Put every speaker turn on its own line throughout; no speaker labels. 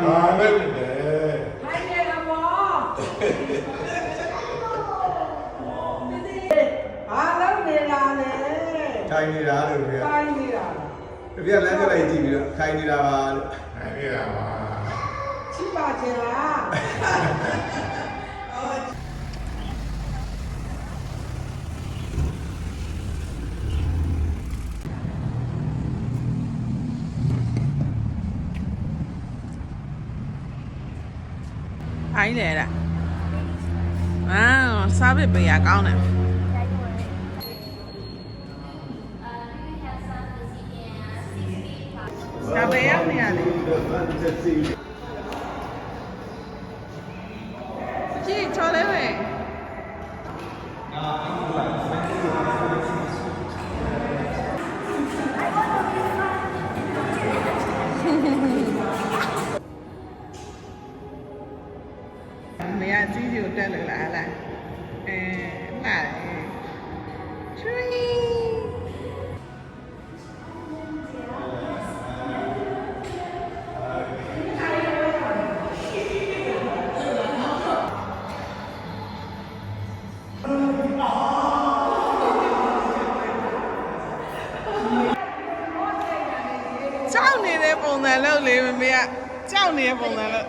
ပြီဘာလဲလဲ
ထိုင်နေတော့ဘာလို့နေလာလဲ
ထိုင်နေတာလို့ပြ
ထိုင်နေတာ
ပြလမ်းကြလိုက်ကြည့်ပြီးတော့ထိုင်နေတာပါလို့ထိုင်နေတာပါ
ချိပါချင်လား
အိုင်းလေလားစားပစ်ပေးရကောင်းတယ်ဒါပဲရောက်နေရတယ်ကြည့်ချော်လေးပဲနေရာကြီးကြီးကိုတက်လို့လားလားလာထရီကြောက်နေတဲ့ပုံစံလို့လေမမေကကြောက်နေတဲ့ပုံစံလို့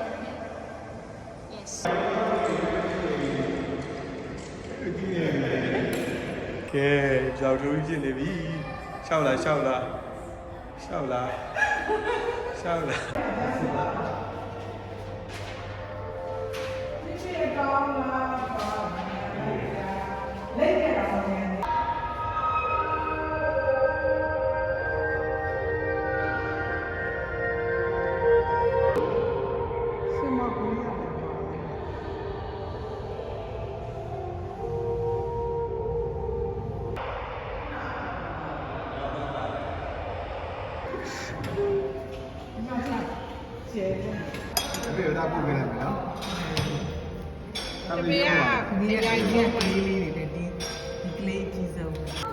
ကဲကြောက်လို့ဖြစ်နေပြီရှောက်လာရှောက်လာရှောက်လာရှောက်လာ
ဒီကောင်းလားလက်ရအောင်
ဘယ်တော့ပို့ခဲ့လဲနော်
တပည့်ကဒီကလေးလေးတွေဒီကလေးကြီးဆုံး